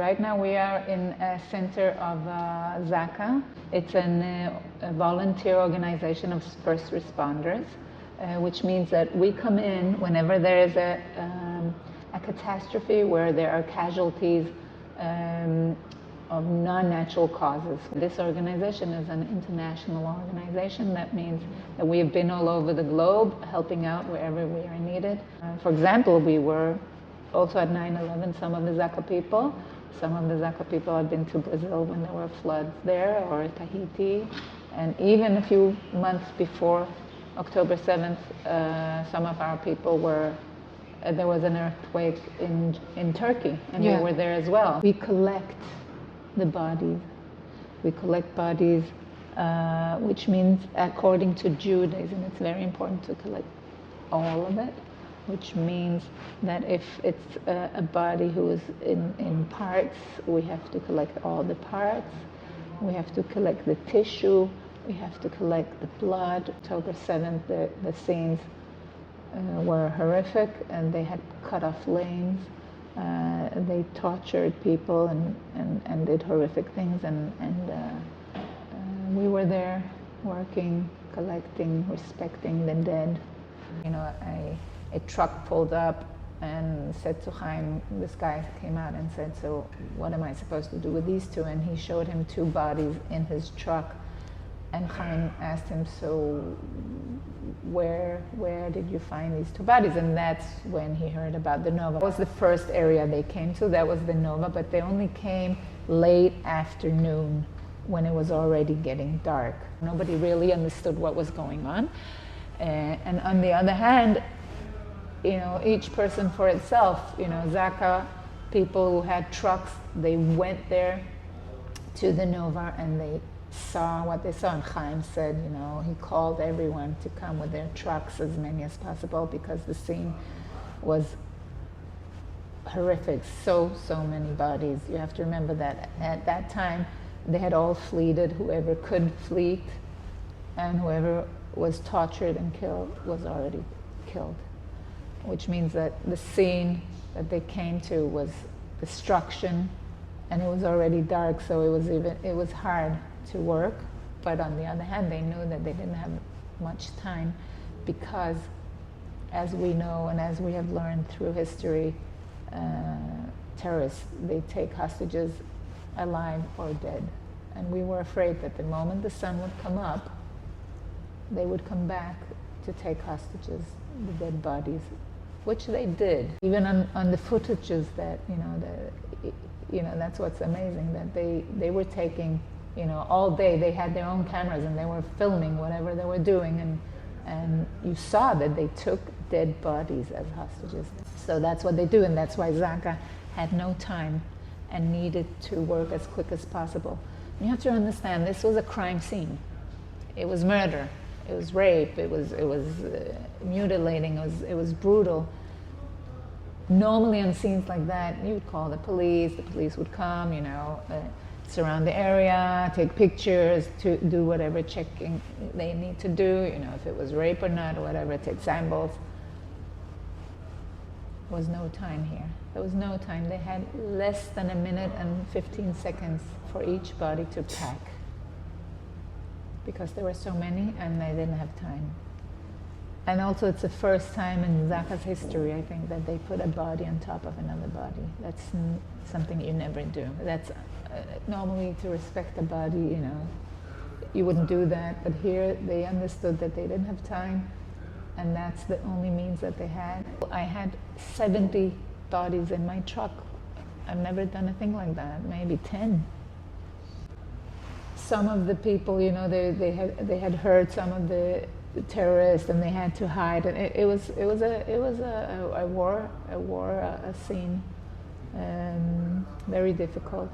right now we are in a center of ZAKA. It's a volunteer organization of first responders, which means that we come in whenever there is a catastrophe where there are casualties of non-natural causes. This organization is an international organization. That means that we have been all over the globe helping out wherever we are needed. For example, we were also at 9/11, some of the ZAKA people. Some of the ZAKA people had been to Brazil when there were floods there, or Tahiti. And even a few months before October 7th, some of our people were, there was an earthquake in Turkey, and we were there as well. We collect the bodies. We collect bodies, which means, according to Judaism, it's very important to collect all of it, which means that if it's a body who is in parts, we have to collect all the parts. We have to collect the tissue. We have to collect the blood. October 7th, the scenes were horrific, and they had cut off lanes. They tortured people and did horrific things, and we were there working, collecting, respecting the dead. You know, a truck pulled up and said to Chaim, this guy came out and said, so what am I supposed to do with these two? And he showed him two bodies in his truck. And Chaim asked him, so where did you find these two bodies? And that's when he heard about the Nova. That was the first area they came to, that was the Nova, but they only came late afternoon when it was already getting dark. Nobody really understood what was going on. And on the other hand, you know, each person for itself, you know, ZAKA people who had trucks, they went there to the Nova and they saw what they saw. And Chaim said, you know, he called everyone to come with their trucks, as many as possible, because the scene was horrific. So many bodies. You have to remember that at that time, they had all fleeted. Whoever could flee, and whoever was tortured and killed was already killed. Which means that the scene that they came to was destruction, and it was already dark, so it was hard to work. But on the other hand, they knew that they didn't have much time, because as we know and as we have learned through history, terrorists, they take hostages alive or dead. And we were afraid that the moment the sun would come up, they would come back to take hostages, the dead bodies, which they did. Even on the footages that, that's what's amazing, that they were taking, all day. They had their own cameras and they were filming whatever they were doing, and you saw that they took dead bodies as hostages. So that's what they do, and that's why ZAKA had no time and needed to work as quick as possible. You have to understand, this was a crime scene. It was murder. It was rape. It was mutilating. It was brutal. Normally on scenes like that, you would call the police. The police would come, surround the area, take pictures, to do whatever checking they need to do. If it was rape or not, or whatever, take samples. There was no time here. There was no time. They had less than a minute and 15 seconds for each body to pack, because there were so many and they didn't have time. And also it's the first time in ZAKA's history, I think, that they put a body on top of another body. That's something you never do. That's normally, to respect a body, you wouldn't do that. But here they understood that they didn't have time, and that's the only means that they had. I had 70 bodies in my truck. I've never done a thing like that, maybe 10. Some of the people, they had heard some of the terrorists, and they had to hide. And it was a war scene, very difficult.